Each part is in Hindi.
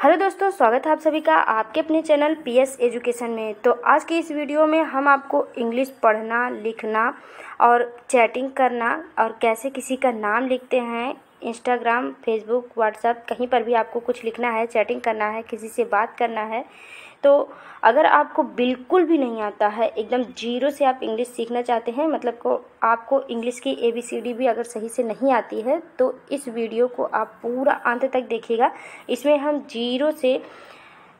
हेलो दोस्तों, स्वागत है आप सभी का आपके अपने चैनल पीएस एजुकेशन में। तो आज की इस वीडियो में हम आपको इंग्लिश पढ़ना, लिखना और चैटिंग करना और कैसे किसी का नाम लिखते हैं इंस्टाग्राम, फेसबुक, व्हाट्सएप, कहीं पर भी आपको कुछ लिखना है, चैटिंग करना है, किसी से बात करना है। तो अगर आपको बिल्कुल भी नहीं आता है, एकदम जीरो से आप इंग्लिश सीखना चाहते हैं, मतलब को आपको इंग्लिश की ABCD भी अगर सही से नहीं आती है, तो इस वीडियो को आप पूरा अंत तक देखिएगा। इसमें हम जीरो से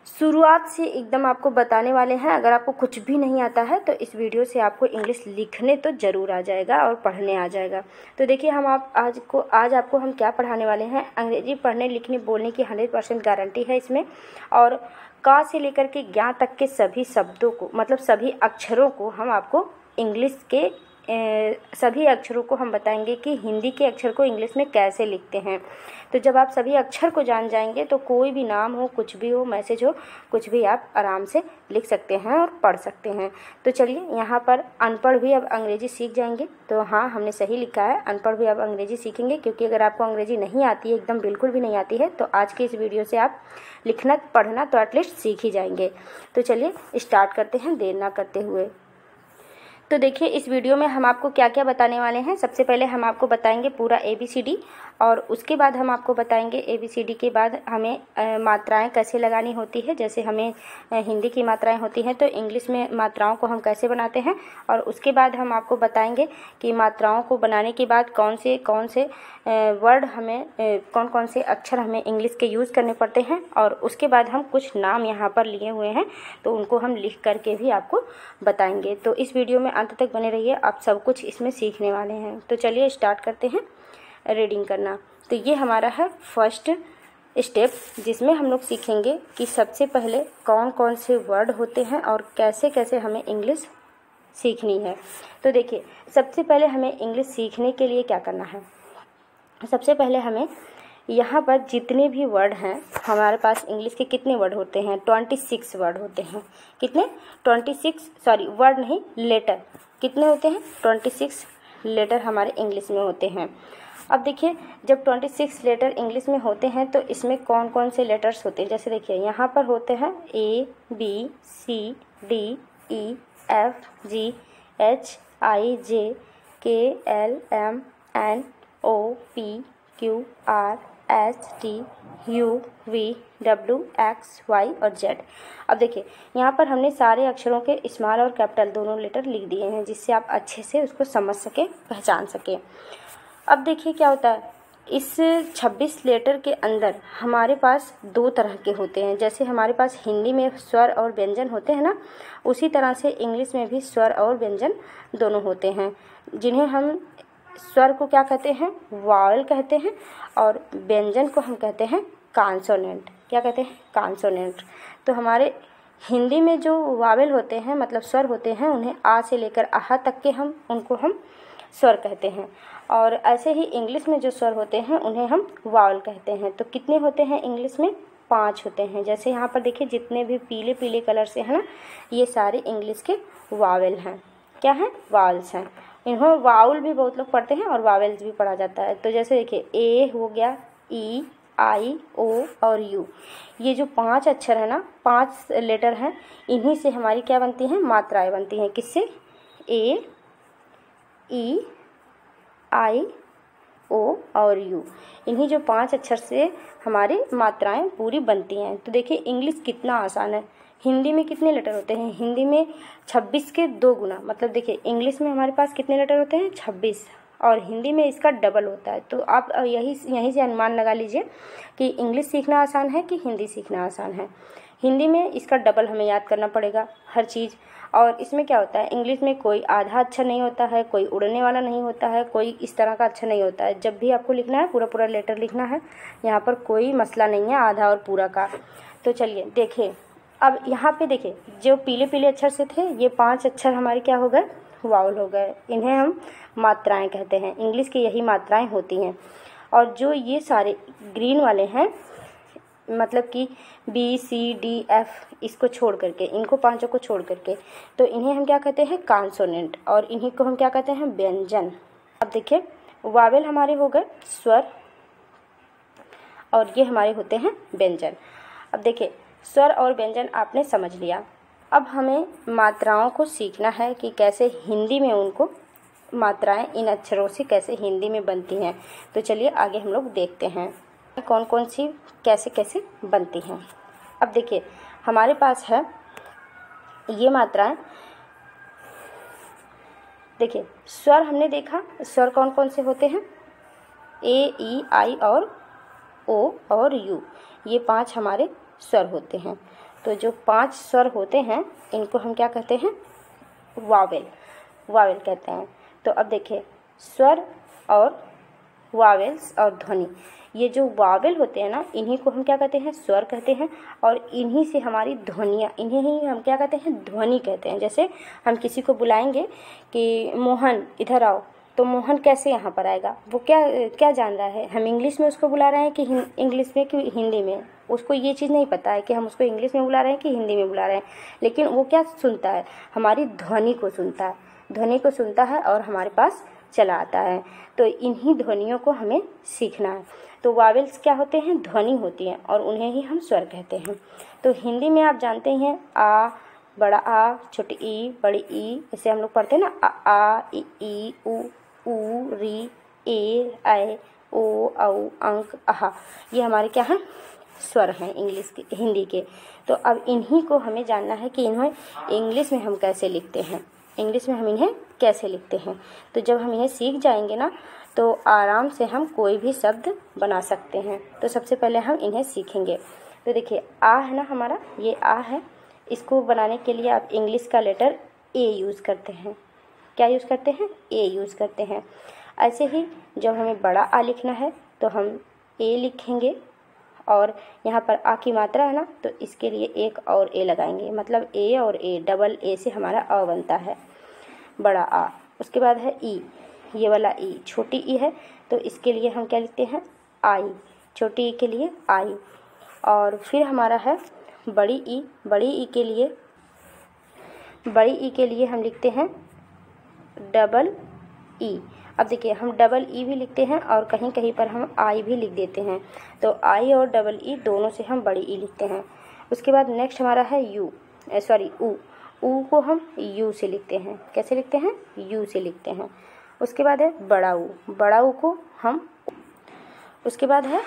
शुरुआत से एकदम आपको बताने वाले हैं। अगर आपको कुछ भी नहीं आता है तो इस वीडियो से आपको इंग्लिश लिखने तो ज़रूर आ जाएगा और पढ़ने आ जाएगा। तो देखिए हम आज आपको हम क्या पढ़ाने वाले हैं। अंग्रेजी पढ़ने, लिखने, बोलने की 100% गारंटी है इसमें। और का से लेकर के ज्ञा तक के सभी शब्दों को, मतलब सभी अक्षरों को हम आपको इंग्लिश के सभी अक्षरों को हम बताएंगे कि हिंदी के अक्षर को इंग्लिश में कैसे लिखते हैं। तो जब आप सभी अक्षर को जान जाएंगे तो कोई भी नाम हो, कुछ भी हो, मैसेज हो, कुछ भी आप आराम से लिख सकते हैं और पढ़ सकते हैं। तो चलिए, यहाँ पर अनपढ़ भी अब अंग्रेजी सीख जाएंगे। तो हाँ, हमने सही लिखा है, अनपढ़ भी अब अंग्रेजी सीखेंगे, क्योंकि अगर आपको अंग्रेजी नहीं आती है, एकदम बिल्कुल भी नहीं आती है, तो आज की इस वीडियो से आप लिखना पढ़ना तो एटलीस्ट सीख ही जाएंगे। तो चलिए स्टार्ट करते हैं देर ना करते हुए। तो देखिए, इस वीडियो में हम आपको क्या क्या बताने वाले हैं। सबसे पहले हम आपको बताएंगे पूरा ABCD, और उसके बाद हम आपको बताएंगे ABCD के बाद हमें मात्राएं कैसे लगानी होती है। जैसे हमें हिंदी की मात्राएं होती हैं तो इंग्लिश में मात्राओं को हम कैसे बनाते हैं। और उसके बाद हम आपको बताएंगे कि मात्राओं को बनाने के बाद कौन से वर्ड हमें, कौन कौन से अक्षर हमें इंग्लिश के यूज़ करने पड़ते हैं। और उसके बाद हम कुछ नाम यहाँ पर लिए हुए हैं तो उनको हम लिख करके भी आपको बताएंगे। तो इस वीडियो में अंत तक बने रहिए, आप सब कुछ इसमें सीखने वाले हैं। तो चलिए स्टार्ट करते हैं रीडिंग करना। तो ये हमारा है फर्स्ट स्टेप, जिसमें हम लोग सीखेंगे कि सबसे पहले कौन कौन से वर्ड होते हैं और कैसे कैसे हमें इंग्लिश सीखनी है। तो देखिए, सबसे पहले हमें इंग्लिश सीखने के लिए क्या करना है। सबसे पहले हमें यहाँ पर जितने भी वर्ड हैं, हमारे पास इंग्लिश के कितने वर्ड होते हैं, 26 वर्ड होते हैं। कितने? 26, सॉरी वर्ड नहीं, लेटर। कितने होते हैं? 26 लेटर हमारे इंग्लिश में होते हैं। अब देखिए, जब 26 लेटर इंग्लिश में होते हैं तो इसमें कौन कौन से लेटर्स होते हैं। जैसे देखिए, यहाँ पर होते हैं A B C D E F G H I J K L M N O P Q R S T U V W X Y और Z। अब देखिए, यहाँ पर हमने सारे अक्षरों के स्मॉल और कैपिटल दोनों लेटर लिख दिए हैं, जिससे आप अच्छे से उसको समझ सके, पहचान सके। अब देखिए क्या होता है, इस 26 लेटर के अंदर हमारे पास दो तरह के होते हैं। जैसे हमारे पास हिंदी में स्वर और व्यंजन होते हैं ना, उसी तरह से इंग्लिश में भी स्वर और व्यंजन दोनों होते हैं, जिन्हें हम स्वर को क्या कहते हैं, वावल कहते हैं, और व्यंजन को हम कहते हैं कॉन्सोनेंट। क्या कहते हैं? कॉन्सोनेंट। तो हमारे हिंदी में जो वावल होते हैं, मतलब स्वर होते हैं, उन्हें आ से लेकर आहा तक के उनको हम स्वर कहते हैं। और ऐसे ही इंग्लिश में जो स्वर होते हैं उन्हें हम वावल कहते हैं। तो कितने होते हैं इंग्लिश में? 5 होते हैं। जैसे यहाँ पर देखिए, जितने भी पीले पीले कलर से है ना, ये सारे इंग्लिश के वावल हैं। क्या हैं? वावल्स हैं। इन्हों वाउल भी बहुत लोग पढ़ते हैं और वावेल्स भी पढ़ा जाता है। तो जैसे देखिए, ए हो गया, ई, आई, ओ और यू, ये जो 5 अक्षर है ना, 5 लेटर हैं, इन्हीं से हमारी क्या बनती हैं? मात्राएं बनती हैं। किससे? ए, ई, आई, ओ और यू, इन्हीं जो 5 अक्षर से हमारी मात्राएं पूरी बनती हैं। तो देखिए, इंग्लिश कितना आसान है। हिंदी में कितने लेटर होते हैं? हिंदी में 26 के 2 गुना, मतलब देखिए, इंग्लिश में हमारे पास कितने लेटर होते हैं? 26, और हिंदी में इसका डबल होता है। तो आप यहीं से अनुमान लगा लीजिए कि इंग्लिश सीखना आसान है कि हिंदी सीखना आसान है। हिंदी में इसका डबल हमें याद करना पड़ेगा हर चीज़। और इसमें क्या होता है, इंग्लिश में कोई आधा अक्षर नहीं होता है, कोई उड़ने वाला नहीं होता है, कोई इस तरह का अक्षर नहीं होता है। जब भी आपको लिखना है, पूरा पूरा लेटर लिखना है। यहाँ पर कोई मसला नहीं है आधा और पूरा का। तो चलिए देखिए, अब यहाँ पे देखिए, जो पीले पीले अक्षर से थे, ये 5 अक्षर हमारे क्या हो गए? वावल हो गए। इन्हें हम मात्राएं कहते हैं। इंग्लिश की यही मात्राएं होती हैं। और जो ये सारे ग्रीन वाले हैं, मतलब कि B C D F, इसको छोड़ करके, इनको 5 को छोड़ करके, तो इन्हें हम क्या कहते हैं? कॉन्सोनेंट। और इन्हीं को हम क्या कहते हैं? व्यंजन। अब देखिए, वावेल हमारे हो गए स्वर और ये हमारे होते हैं व्यंजन। अब देखिए स्वर और व्यंजन आपने समझ लिया। अब हमें मात्राओं को सीखना है कि कैसे हिंदी में उनको मात्राएं इन अक्षरों से कैसे हिंदी में बनती हैं। तो चलिए आगे हम लोग देखते हैं कौन कौन सी कैसे कैसे बनती हैं। अब देखिए हमारे पास है ये मात्राएं। देखिए स्वर हमने देखा, स्वर कौन कौन से होते हैं, ए ई आई और ओ और यू, ये 5 हमारे स्वर होते हैं। तो जो 5 स्वर होते हैं इनको हम क्या कहते हैं, वावेल, वावेल कहते हैं। तो अब देखिए स्वर और वावेल्स और ध्वनि, ये जो वावेल होते हैं ना इन्हीं को हम क्या कहते हैं, स्वर कहते हैं। और इन्हीं से हमारी ध्वनियाँ, इन्हीं ही हम क्या कहते हैं, ध्वनि कहते हैं। जैसे हम किसी को बुलाएंगे कि मोहन इधर आओ, तो मोहन कैसे यहाँ पर आएगा, वो क्या क्या जान रहा है, हम इंग्लिश में उसको बुला रहे हैं कि इंग्लिश में कि हिंदी में, उसको ये चीज़ नहीं पता है कि हम उसको इंग्लिश में बुला रहे हैं कि हिंदी में बुला रहे हैं। लेकिन वो क्या सुनता है, हमारी ध्वनि को सुनता है, ध्वनि को सुनता है और हमारे पास चला आता है। तो इन्हीं ध्वनियों को हमें सीखना है। तो वावेल्स क्या होते हैं, ध्वनि होती हैं और उन्हें ही हम स्वर कहते हैं। तो हिंदी में आप जानते हैं आ, बड़ा आ, छोटी ई, बड़ी ई, इसे हम लोग पढ़ते हैं ना, आ ई उ री ए ऐ ओ औ अंक आहा, ये हमारे क्या हैं, स्वर हैं इंग्लिश के, हिंदी के। तो अब इन्हीं को हमें जानना है कि इन्हें इंग्लिश में हम कैसे लिखते हैं, इंग्लिश में हम इन्हें कैसे लिखते हैं। तो जब हम इन्हें सीख जाएंगे ना तो आराम से हम कोई भी शब्द बना सकते हैं। तो सबसे पहले हम इन्हें सीखेंगे। तो देखिए आ है ना हमारा, ये आ है, इसको बनाने के लिए आप इंग्लिश का लेटर ए यूज़ करते हैं। क्या यूज़ करते हैं, ए यूज़ करते हैं। ऐसे ही जब हमें बड़ा आ लिखना है तो हम ए लिखेंगे और यहाँ पर आ की मात्रा है ना तो इसके लिए एक और ए लगाएंगे, मतलब ए और ए, डबल ए से हमारा अ बनता है, बड़ा आ। उसके बाद है ई, ये वाला ई छोटी ई है तो इसके लिए हम क्या लिखते हैं, आई, छोटी ई के लिए आई। और फिर हमारा है बड़ी ई, बड़ी ई के लिए हम लिखते हैं डबल ई। अब देखिए हम डबल ई भी लिखते हैं और कहीं कहीं पर हम आई भी लिख देते हैं। तो आई और डबल ई दोनों से हम बड़ी ई लिखते हैं। उसके बाद नेक्स्ट हमारा है ऊ, ऊ को हम यू से लिखते हैं। कैसे लिखते हैं, यू से लिखते हैं। उसके बाद है बड़ा ऊ को हम, उसके बाद है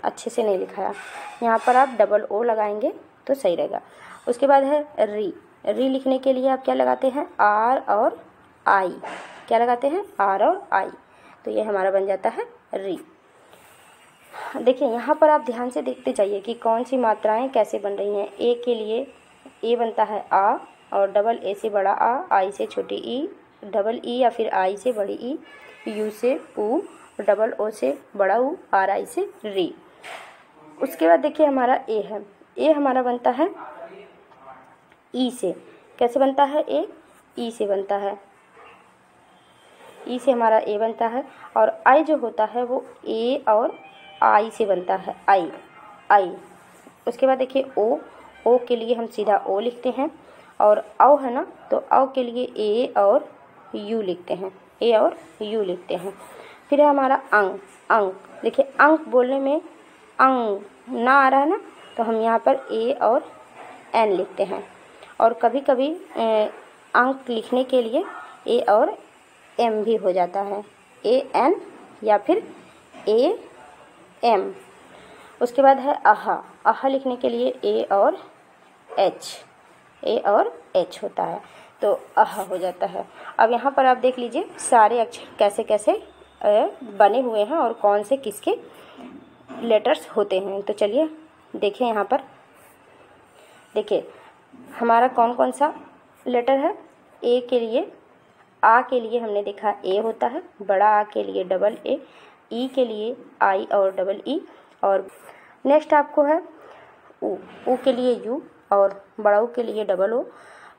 अच्छे से नहीं लिखाया, यहाँ पर आप डबल ओ लगाएंगे तो सही रहेगा। उसके बाद है री लिखने के लिए आप क्या लगाते हैं, आर और आई, क्या लगाते हैं, आर और आई। तो ये हमारा बन जाता है री। देखिए यहाँ पर आप ध्यान से देखते जाइए कि कौन सी मात्राएं कैसे बन रही हैं। ए के लिए ए बनता है आ और डबल ए से बड़ा आ, आई से छोटी ई, डबल ई या फिर आई से बड़ी ई, यू से ऊ, डबल ओ से बड़ा ऊ, आर आई से री। उसके बाद देखिए हमारा ए है, ए हमारा बनता है ई से। कैसे बनता है, ए ई से बनता है, ई से हमारा ए बनता है। और आई जो होता है वो ए और आई से बनता है, आई। उसके बाद देखिए ओ के लिए हम सीधा ओ लिखते हैं और औ है ना तो औ के लिए ए और यू लिखते हैं, ए और यू लिखते हैं। फिर है हमारा अंक। देखिए अंक बोलने में अंग ना आ रहा है ना तो हम यहाँ पर ए और एन लिखते हैं। और कभी कभी अंक लिखने के लिए ए और एम भी हो जाता है, ए एन या फिर ए एम। उसके बाद है आहा लिखने के लिए ए और एच होता है तो आहा हो जाता है। अब यहाँ पर आप देख लीजिए सारे अक्षर कैसे कैसे बने हुए हैं और कौन से किसके लेटर्स होते हैं। तो चलिए देखिए यहाँ पर, देखिए हमारा कौन कौन सा लेटर है। ए के लिए, आ के लिए हमने देखा ए होता है, बड़ा आ के लिए डबल ए, ई के लिए आई और डबल ई। और नेक्स्ट आपको है ऊ के लिए यू और बड़ा ऊ के लिए डबल ओ।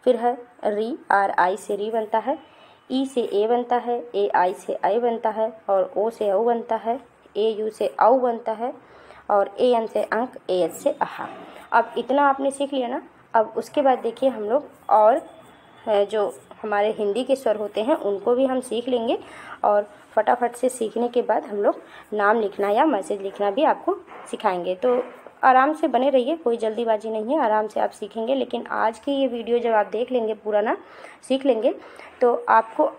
फिर है री, आर आई से री बनता है, ई से ए बनता है, ए आई से आई बनता है और ओ से औ बनता है, ए यू से औ बनता है और ए एन से अंक, ए एच से आहा। अब इतना आपने सीख लिया ना। अब उसके बाद देखिए हम लोग और जो हमारे हिंदी के स्वर होते हैं उनको भी हम सीख लेंगे और फटाफट से सीखने के बाद हम लोग नाम लिखना या मैसेज लिखना भी आपको सिखाएंगे। तो आराम से बने रहिए, कोई जल्दीबाजी नहीं है, आराम से आप सीखेंगे। लेकिन आज की ये वीडियो जब आप देख लेंगे, पूरा ना सीख लेंगे, तो आपको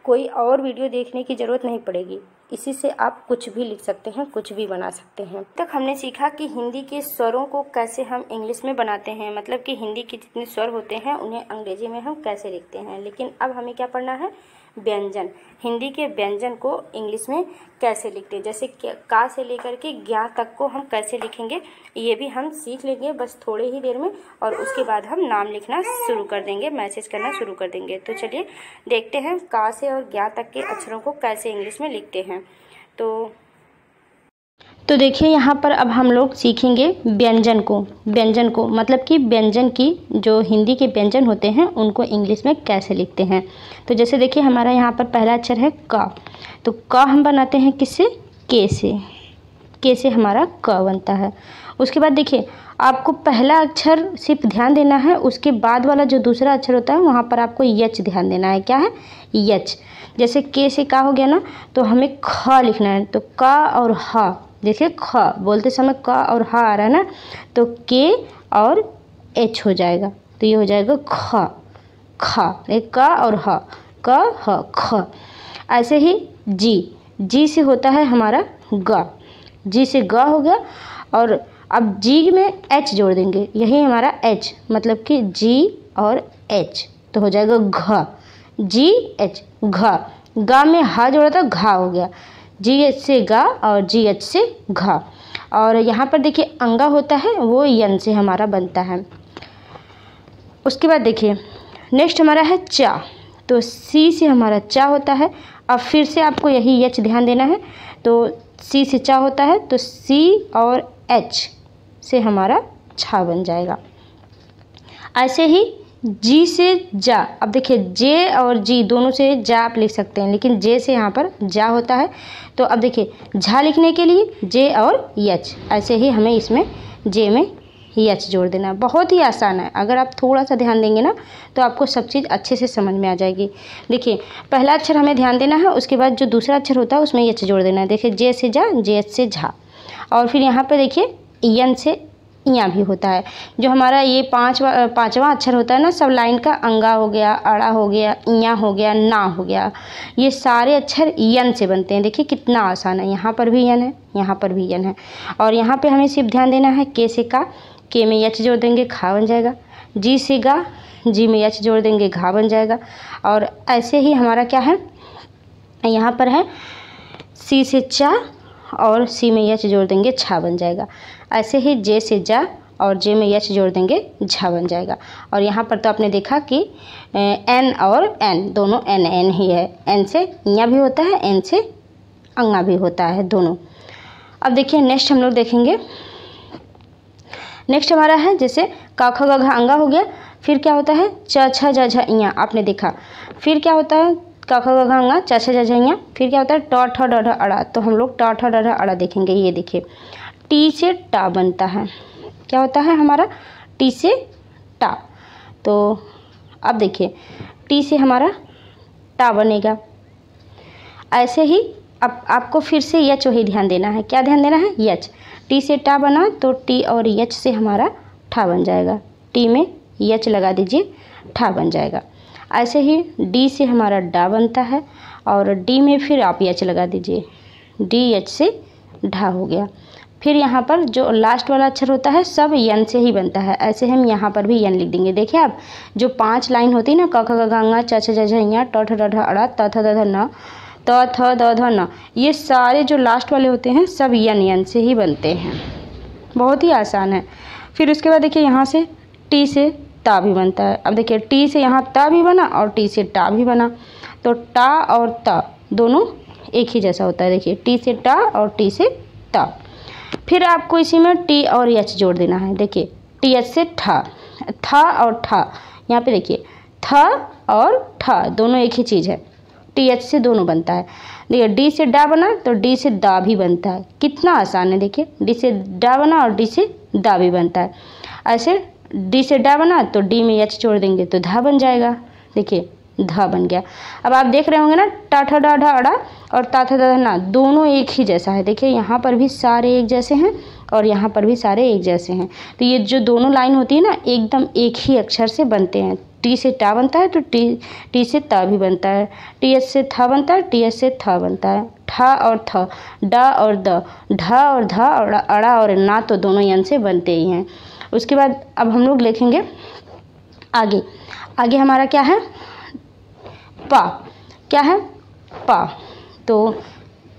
कोई और वीडियो देखने की ज़रूरत नहीं पड़ेगी। इसी से आप कुछ भी लिख सकते हैं, कुछ भी बना सकते हैं। तक हमने सीखा कि हिंदी के स्वरों को कैसे हम इंग्लिश में बनाते हैं, मतलब कि हिंदी के जितने स्वर होते हैं उन्हें अंग्रेजी में हम कैसे लिखते हैं। लेकिन अब हमें क्या पढ़ना है, व्यंजन, हिंदी के व्यंजन को इंग्लिश में कैसे लिखते हैं। जैसे का से लेकर के ज्ञा तक को हम कैसे लिखेंगे, ये भी हम सीख लेंगे बस थोड़े ही देर में। और उसके बाद हम नाम लिखना शुरू कर देंगे, मैसेज करना शुरू कर देंगे। तो चलिए देखते हैं का से और ज्ञा तक के अक्षरों को कैसे इंग्लिश में लिखते हैं। तो देखिए यहाँ पर अब हम लोग सीखेंगे व्यंजन को मतलब कि व्यंजन की जो हिंदी के व्यंजन होते हैं उनको इंग्लिश में कैसे लिखते हैं। तो जैसे देखिए हमारा यहाँ पर पहला अक्षर है क, तो क हम बनाते हैं किससे, के से हमारा क बनता है। उसके बाद देखिए आपको पहला अक्षर सिर्फ ध्यान देना है, उसके बाद वाला जो दूसरा अक्षर होता है वहाँ पर आपको यच ध्यान देना है। क्या है, यच। जैसे के से का हो गया ना, तो हमें ख लिखना है, तो का और ह, देखिए ख बोलते समय क और ह आ रहा है ना, तो के और एच हो जाएगा, तो ये हो जाएगा ख, एक क और ह, क ह ख। ऐसे ही जी से होता है हमारा ग, जी से ग हो गया। और अब जी में एच जोड़ देंगे, यही हमारा एच, मतलब कि जी और एच, तो हो जाएगा घ, जी एच घ। गा में हा जोड़ा था, घा हो गया, जी एच से गा और जी एच से घा। और यहाँ पर देखिए अंगा होता है, वो यन से हमारा बनता है। उसके बाद देखिए नेक्स्ट हमारा है चा, तो सी से हमारा चा होता है। अब फिर से आपको यही एच ध्यान देना है, तो सी से चा होता है, तो सी और एच से हमारा छा बन जाएगा। ऐसे ही जी से जा, अब देखिए जे और जी दोनों से जा आप लिख सकते हैं, लेकिन जे से यहाँ पर जा होता है। तो अब देखिए झा लिखने के लिए जे और यच, ऐसे ही हमें इसमें जे में यच जोड़ देना। बहुत ही आसान है, अगर आप थोड़ा सा ध्यान देंगे ना तो आपको सब चीज़ अच्छे से समझ में आ जाएगी। देखिए पहला अक्षर हमें ध्यान देना है, उसके बाद जो दूसरा अक्षर होता है उसमें यच जोड़ देना है। देखिए जे से जा, जे एच से झा। और फिर यहाँ पर देखिए यन से इया भी होता है। जो हमारा ये पांचवा अक्षर होता है ना, सब लाइन का अंगा हो गया, अड़ा हो गया, इया हो गया, ना हो गया, ये सारे अक्षर यन से बनते हैं। देखिए कितना आसान है, यहाँ पर भी यन है, यहाँ पर भी यन है। और यहाँ पे हमें सिर्फ ध्यान देना है के से का, के में यच जोड़ देंगे, खा बन जाएगा। जी से गा, जी में यच जोड़ देंगे, घा बन जाएगा। और ऐसे ही हमारा क्या है, यहाँ पर है सी से चा और सी में यच जोड़ देंगे, छा बन जाएगा। ऐसे ही जे से जा और जे में यच जोड़ देंगे, झा बन जाएगा। और यहाँ पर तो आपने देखा कि एन और एन दोनों एन ही है, एन से इया भी होता है, एन से अंगा भी होता है, दोनों। अब देखिए नेक्स्ट हम लोग देखेंगे, नेक्स्ट हमारा है जैसे का ख ग घ अंगा हो गया, फिर क्या होता है च छ ज झ इया, आपने देखा। फिर क्या होता है का ख ग घ अंगा, च छ ज झ इया। फिर क्या होता है ट ठ ड ढ अड़ा, तो हम लोग ट ठ ड ढ अड़ा देखेंगे। ये देखिए टी से टा बनता है, क्या होता है हमारा टी से टा। तो अब देखिए टी से हमारा टा बनेगा। ऐसे ही अब आपको फिर से यच वही ध्यान देना है, क्या ध्यान देना है, यच। टी से टा बना तो टी और यच से हमारा ठा बन जाएगा, टी में यच लगा दीजिए, ठा बन जाएगा। ऐसे ही डी से हमारा डा बनता है और डी में फिर आप यच लगा दीजिए, डी एच से ढा हो गया। फिर यहाँ पर जो लास्ट वाला अक्षर होता है सब यन से ही बनता है, ऐसे हम यहाँ पर भी यन लिख देंगे। देखिए आप जो 5 लाइन होती है ना, क ख ग घ ङ च छ ज झ इया, ट ठ ड ढ अड़ा, त थ द ध न, त थ द ध न, ये सारे जो लास्ट वाले होते हैं सब यन से ही बनते हैं। बहुत ही आसान है। फिर उसके बाद देखिए यहाँ से टी से ता भी बनता है। अब देखिए टी से यहाँ ता भी बना और टी से टा भी बना, तो टा और ता दोनों एक ही जैसा होता है। देखिए टी से टा और टी से ता। फिर आपको इसी में टी और एच जोड़ देना है। देखिए टी एच से ठा, था और ठा, यहाँ पे देखिए था और ठा दोनों एक ही चीज़ है, टी एच से दोनों बनता है। देखिए डी से डा बना तो डी से दा भी बनता है, कितना आसान है। देखिए डी से डा बना और डी से दा भी बनता है। ऐसे डी से डा बना तो डी में एच जोड़ देंगे तो धा बन जाएगा। देखिए ध बन गया। अब आप देख रहे होंगे ना टा ठा डा ढा अड़ा और ता था दा ना दोनों एक ही जैसा है। देखिए यहाँ पर भी सारे एक जैसे हैं और यहाँ पर भी सारे एक जैसे हैं। तो ये जो दोनों लाइन होती है ना एकदम एक ही अक्षर से बनते हैं। टी से टा बनता है तो टी से ता भी बनता है, टी एस से था बनता है, टी एस से था बनता है, ठा और थ, डा और द, ढा और धा और अड़ा और ना तो दोनों यन से बनते ही हैं। उसके बाद अब हम लोग लिखेंगे आगे। आगे हमारा क्या है? पा। क्या है? पा। तो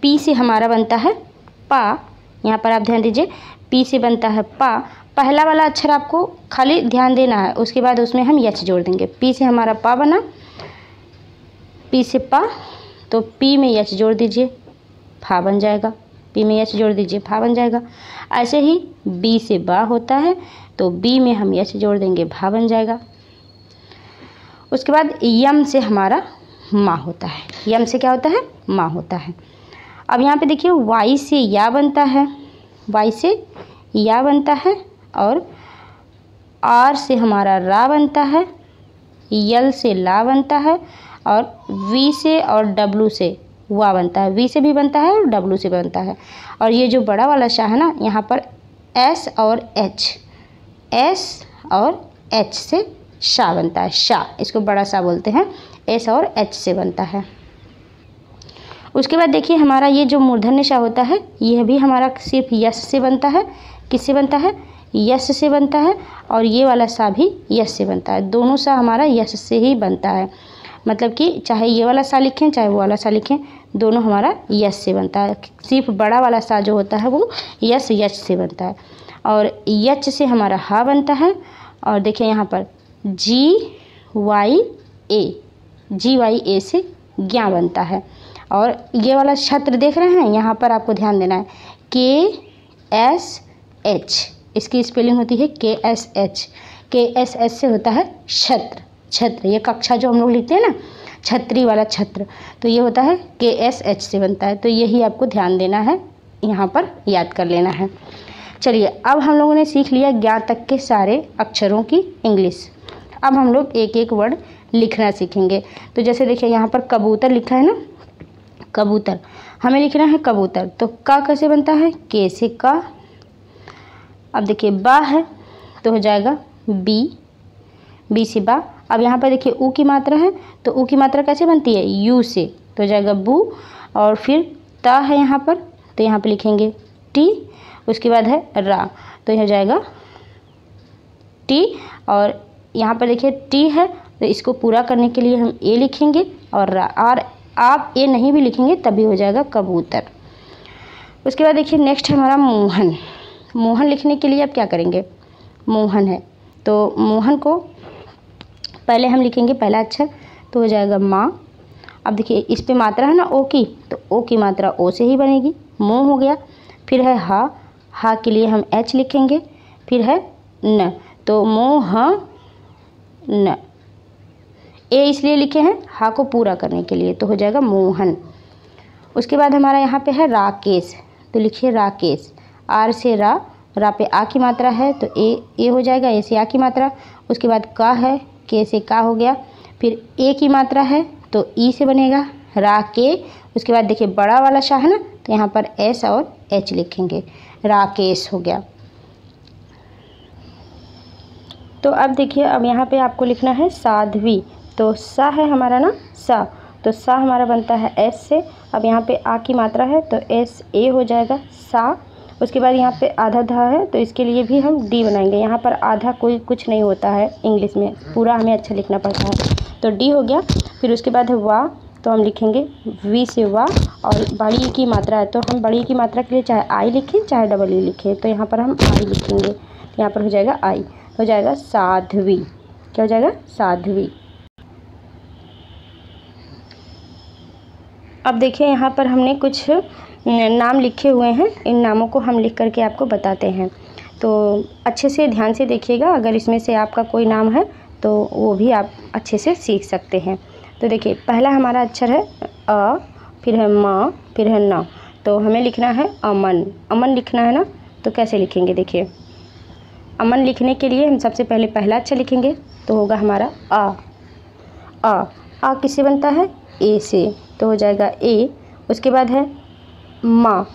पी से हमारा बनता है पा। यहाँ पर आप ध्यान दीजिए, पी से बनता है पा। पहला वाला अक्षर आपको खाली ध्यान देना है, उसके बाद उसमें हम यच जोड़ देंगे। पी से हमारा पा बना, पी से पा, तो पी में यच जोड़ दीजिए, फा बन जाएगा। पी में यच जोड़ दीजिए, फा बन जाएगा। ऐसे ही बी से बा होता है तो बी में हम यच जोड़ देंगे, भा बन जाएगा। उसके बाद यम से हमारा माँ होता है। यम से क्या होता है? माँ होता है। अब यहाँ पे देखिए वाई से या बनता है, वाई से या बनता है और आर से हमारा रा बनता है, यल से ला बनता है और वी से और डब्लू से वा बनता है। वी से भी बनता है और डब्लू से बनता है। और ये जो बड़ा वाला शाह है ना, यहाँ पर एस और एच, एस और एच से शाह बनता है। शाह, इसको बड़ा सा बोलते हैं, एस और एच से बनता है। उसके बाद देखिए हमारा ये जो मूर्धन्य शाह होता है यह भी हमारा सिर्फ यस से बनता है। किससे बनता है? यस से बनता है। और ये वाला सा भी यस से बनता है। दोनों सा हमारा यस से ही बनता है, मतलब कि चाहे ये वाला सा लिखें चाहे वो वाला सा लिखें, दोनों हमारा यस से बनता है। सिर्फ बड़ा वाला सा जो होता है वो यस यच से बनता है। और यच से हमारा हा बनता है। और देखिए यहाँ पर जी वाई ए, जी वाई ए से ज्ञा बनता है। और ये वाला छत्र देख रहे हैं, यहाँ पर आपको ध्यान देना है, के एस एच, इसकी स्पेलिंग होती है के एस एच। के एस एच से होता है छत्र। छत्र, ये कक्षा जो हम लोग लिखते हैं ना, छतरी वाला छत्र, तो ये होता है के एस एच से बनता है। तो यही आपको ध्यान देना है, यहाँ पर याद कर लेना है। चलिए अब हम लोगों ने सीख लिया ज्ञा तक के सारे अक्षरों की इंग्लिश। अब हम लोग एक एक वर्ड लिखना सीखेंगे। तो जैसे देखिए यहाँ पर कबूतर लिखा है ना, कबूतर हमें लिखना है कबूतर। तो का कैसे बनता है? के से का। अब देखिए बा है तो हो जाएगा बी, बी से बा। अब यहाँ पर देखिए ऊ की मात्रा है तो ऊ की मात्रा कैसे बनती है? यू से, तो हो जाएगा बू। और फिर ता है यहाँ पर तो यहाँ पर लिखेंगे टी। उसके बाद है रा तो यह हो जाएगा टी। और यहाँ पर देखिए टी है तो इसको पूरा करने के लिए हम ए लिखेंगे और रा। और आप ए नहीं भी लिखेंगे तभी हो जाएगा कबूतर। उसके बाद देखिए नेक्स्ट है हमारा मोहन। मोहन लिखने के लिए आप क्या करेंगे? मोहन है तो मोहन को पहले हम लिखेंगे पहला अक्षर तो हो जाएगा माँ। अब देखिए इस पे मात्रा है ना ओ की, तो ओ की मात्रा ओ से ही बनेगी, मोह हो गया। फिर है हा, हा के लिए हम एच लिखेंगे। फिर है न, तो मोह न, ए इसलिए लिखे हैं हा को पूरा करने के लिए, तो हो जाएगा मोहन। उसके बाद हमारा यहाँ पे है राकेश, तो लिखिए राकेश। आर से रा, रा पे आ की मात्रा है तो ए हो जाएगा, ए से आ की मात्रा। उसके बाद का है, के से का हो गया। फिर ए की मात्रा है तो ई से बनेगा रा के। उसके बाद देखिए बड़ा वाला शाह है ना, तो यहाँ पर एस और एच लिखेंगे, राकेश हो गया। तो अब देखिए अब यहाँ पे आपको लिखना है साध्वी। तो सा है हमारा ना सा, तो सा हमारा बनता है एस से। अब यहाँ पे आ की मात्रा है तो एस ए हो जाएगा सा। उसके बाद यहाँ पे आधा धा है तो इसके लिए भी हम डी बनाएंगे। यहाँ पर आधा कोई कुछ नहीं होता है इंग्लिश में, पूरा हमें अच्छा लिखना पड़ता है, तो डी हो गया। फिर उसके बाद है वाह, तो हम लिखेंगे वी से वाह। और बड़ी की मात्रा है तो हम बड़ी की मात्रा के लिए चाहे आई लिखें चाहे डबल ई लिखें, तो यहाँ पर हम आई लिखेंगे, यहाँ पर हो जाएगा आई, हो जाएगा साध्वी। क्या हो जाएगा? साध्वी। अब देखिए यहाँ पर हमने कुछ नाम लिखे हुए हैं, इन नामों को हम लिख करके आपको बताते हैं, तो अच्छे से ध्यान से देखिएगा। अगर इसमें से आपका कोई नाम है तो वो भी आप अच्छे से सीख सकते हैं। तो देखिए पहला हमारा अक्षर है अ, फिर है म, फिर है न, तो हमें लिखना है अमन। अमन लिखना है ना, तो कैसे लिखेंगे? देखिए अमन लिखने के लिए हम सबसे पहले पहला अक्षर लिखेंगे तो होगा हमारा अ। आ किससे बनता है, ए से, तो हो जाएगा ए। उसके बाद है माँ,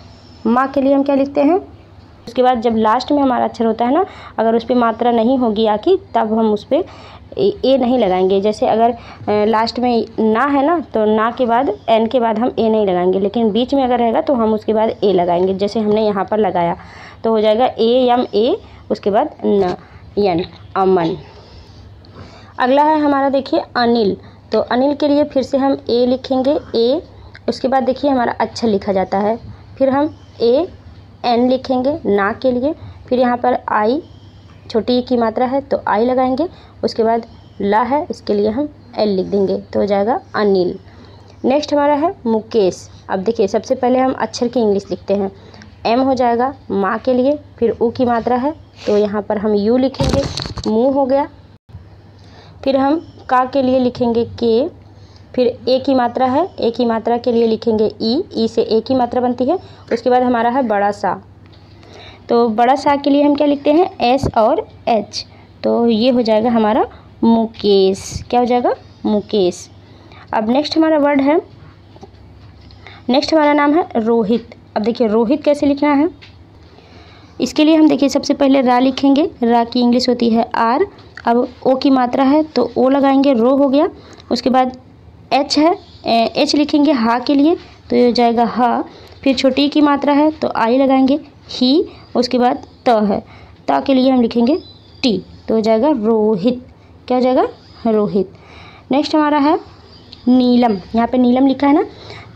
माँ के लिए हम क्या लिखते हैं, उसके बाद जब लास्ट में हमारा अक्षर होता है ना, अगर उस पर मात्रा नहीं होगी आ की, तब हम उस पर ए नहीं लगाएंगे। जैसे अगर लास्ट में ना है ना, तो ना के बाद एन के बाद हम ए नहीं लगाएंगे, लेकिन बीच में अगर रहेगा तो हम उसके बाद ए लगाएंगे, जैसे हमने यहाँ पर लगाया, तो हो जाएगा ए यम ए, उसके बाद न यन, अमन। अगला है हमारा देखिए अनिल, तो अनिल के लिए फिर से हम ए लिखेंगे, ए। उसके बाद देखिए हमारा अक्षर लिखा जाता है, फिर हम ए एन लिखेंगे ना के लिए, फिर यहाँ पर आई, छोटी की मात्रा है तो आई लगाएंगे, उसके बाद ला है, इसके लिए हम एल लिख देंगे, तो हो जाएगा अनिल। नेक्स्ट हमारा है मुकेश। अब देखिए सबसे पहले हम अक्षर की इंग्लिश लिखते हैं, एम हो जाएगा माँ के लिए, फिर ऊ की मात्रा है तो यहाँ पर हम यू लिखेंगे, मुँह हो गया। फिर हम का के लिए लिखेंगे के, फिर ए की मात्रा है, ए की मात्रा के लिए लिखेंगे ई से ए की मात्रा बनती है। उसके बाद हमारा है बड़ा सा, तो बड़ा सा के लिए हम क्या लिखते हैं, एस और एच, तो ये हो जाएगा हमारा मुकेश। क्या हो जाएगा, मुकेश। अब नेक्स्ट हमारा वर्ड है, नेक्स्ट हमारा नाम है रोहित। अब देखिए रोहित कैसे लिखना है, इसके लिए हम देखिए सबसे पहले रा लिखेंगे, रा की इंग्लिश होती है आर। अब ओ की मात्रा है तो ओ लगाएंगे, रो हो गया। उसके बाद एच है, एच लिखेंगे हा के लिए, तो ये हो जाएगा हा। फिर छोटी की मात्रा है तो आई लगाएंगे, ही। उसके बाद त है, ता के लिए हम लिखेंगे टी, तो हो जाएगा रोहित। क्या हो जाएगा, रोहित। नेक्स्ट हमारा है नीलम, यहाँ पे नीलम लिखा है ना,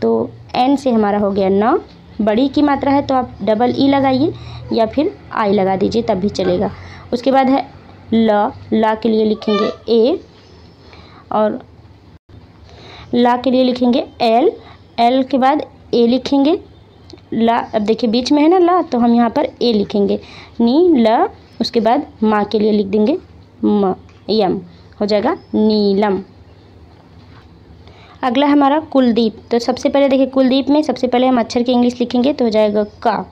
तो एन से हमारा हो गया न। बड़ी की मात्रा है तो आप डबल ई लगाइए या फिर आई लगा दीजिए, तब भी चलेगा। उसके बाद है ला के लिए लिखेंगे ए, और ला के लिए लिखेंगे एल, एल के बाद ए लिखेंगे, ला। अब देखिए बीच में है ना ला, तो हम यहाँ पर ए लिखेंगे, नी ल। उसके बाद माँ के लिए लिख देंगे म, यम, हो जाएगा नीलम। अगला हमारा कुलदीप, तो सबसे पहले देखिए कुलदीप में सबसे पहले हम अक्षर की इंग्लिश लिखेंगे, तो हो जाएगा का,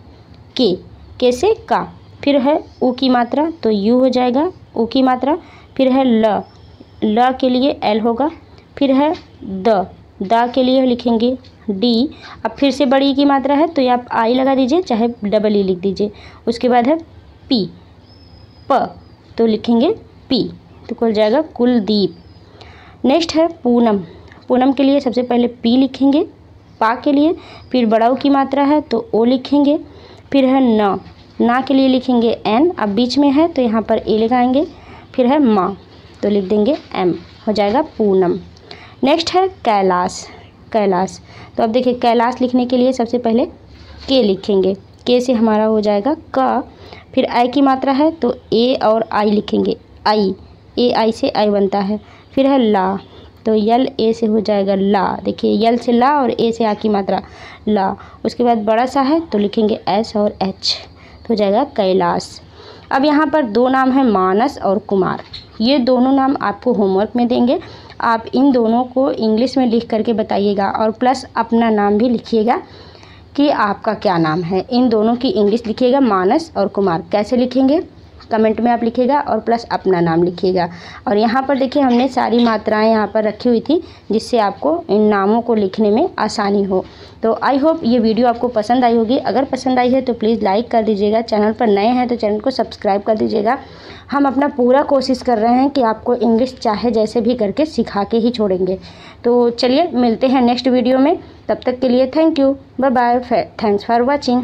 के से का। फिर है ऊ की मात्रा तो यू हो जाएगा, ऊ की मात्रा। फिर है ल के लिए एल होगा। फिर है दा के लिए लिखेंगे डी। अब फिर से बड़ी की मात्रा है तो या आप आई लगा दीजिए, चाहे डबल ई लिख दीजिए। उसके बाद है पी, प, तो लिखेंगे पी, तो खुल जाएगा कुलदीप। नेक्स्ट है पूनम, पूनम के लिए सबसे पहले पी लिखेंगे पा के लिए, फिर बड़ा ऊ की मात्रा है तो ओ लिखेंगे। फिर है ना के लिए लिखेंगे एन, अब बीच में है तो यहाँ पर ए लगाएंगे। फिर है माँ, तो लिख देंगे एम, हो जाएगा पूनम। नेक्स्ट है कैलाश, कैलाश, तो अब देखिए कैलाश लिखने के लिए सबसे पहले के लिखेंगे, के से हमारा हो जाएगा का। फिर आई की मात्रा है तो ए और आई लिखेंगे, आई, ए आई से आई बनता है। फिर है ला, तो यल ए से हो जाएगा ला, देखिए यल से ला और ए से आ की मात्रा ला। उसके बाद बड़ा सा है तो लिखेंगे एस और एच, तो हो जाएगा कैलाश। अब यहाँ पर दो नाम है मानस और कुमार, ये दोनों नाम आपको होमवर्क में देंगे, आप इन दोनों को इंग्लिश में लिख करके बताइएगा और प्लस अपना नाम भी लिखिएगा कि आपका क्या नाम है। इन दोनों की इंग्लिश लिखिएगा, मानस और कुमार। कैसे लिखेंगे कमेंट में आप लिखिएगा और प्लस अपना नाम लिखिएगा। और यहाँ पर देखिए हमने सारी मात्राएं यहाँ पर रखी हुई थी, जिससे आपको इन नामों को लिखने में आसानी हो। तो आई होप ये वीडियो आपको पसंद आई होगी। अगर पसंद आई है तो प्लीज़ लाइक कर दीजिएगा, चैनल पर नए हैं तो चैनल को सब्सक्राइब कर दीजिएगा। हम अपना पूरा कोशिश कर रहे हैं कि आपको इंग्लिश चाहे जैसे भी करके सिखा के ही छोड़ेंगे। तो चलिए मिलते हैं नेक्स्ट वीडियो में, तब तक के लिए thank you, bye bye, thanks for watching.